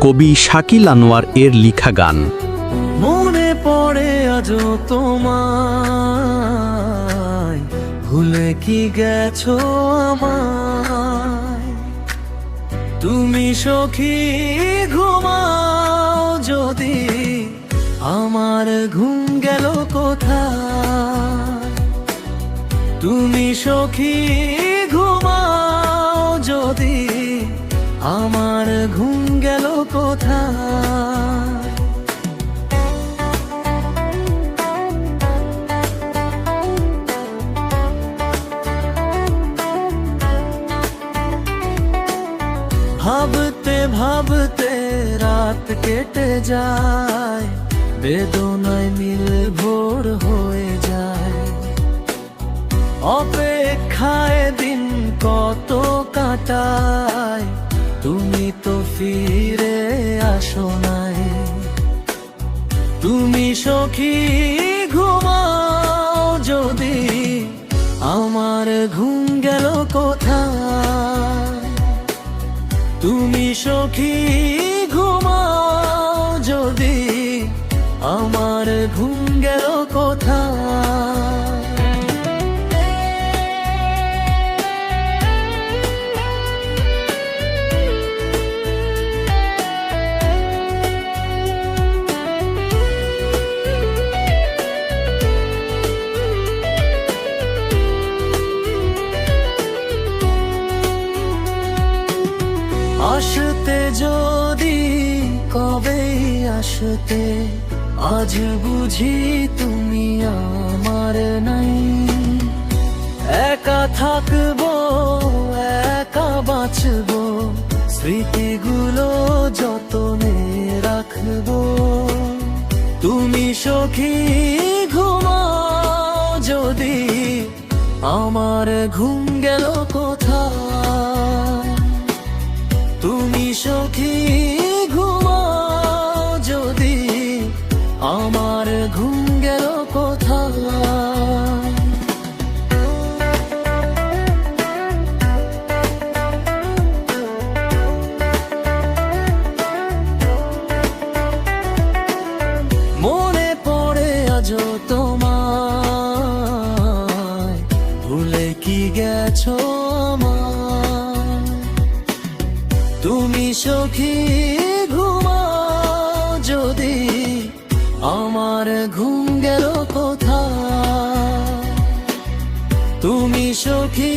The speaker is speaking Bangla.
কবি শাকিল আনোয়ার এর লিখা গান। মনে পড়ে আজও তোমায়, ভুলে কি গেছো আমায়? তুমি সখী ঘুমাও যদি, আমার ঘুম গেল কোথায়? তুমি সখী ঘুমাও যদি, আমার ঘুম গেল কোথায়? ভাবতে ভাবতে রাত কেটে যায়, বেদনায় নীল ভোর হয়ে যায়। অপেক্ষায় দিন কত কাটায়, তুমি তো ফিরে আসো নাই। তুমি সখী ঘুমাও যদি, আমার ঘুম গেল কোথায়? তুমি সখী ঘুমাও যদি, আমার ঘুম গেল কোথায়? আসতে যদি কবে আসতে, আজ বুঝি তুমি আমার নাই। একা থাকবো একা বাঁচবো, স্মৃতিগুলো যতনে রাখবো। তুমি সখী ঘুমাও যদি, আমার ঘুম গেল কোথায়? তুমি সখী ঘুমাও যদি, আমার ঘুম গেল কোথায়? মনে পড়ে আজও তোমায়, ভুলে কি গেছো আমায়? তুমি সখী ঘুমাও যদি, আমার ঘুম গেল কোথায়? তুমি সখী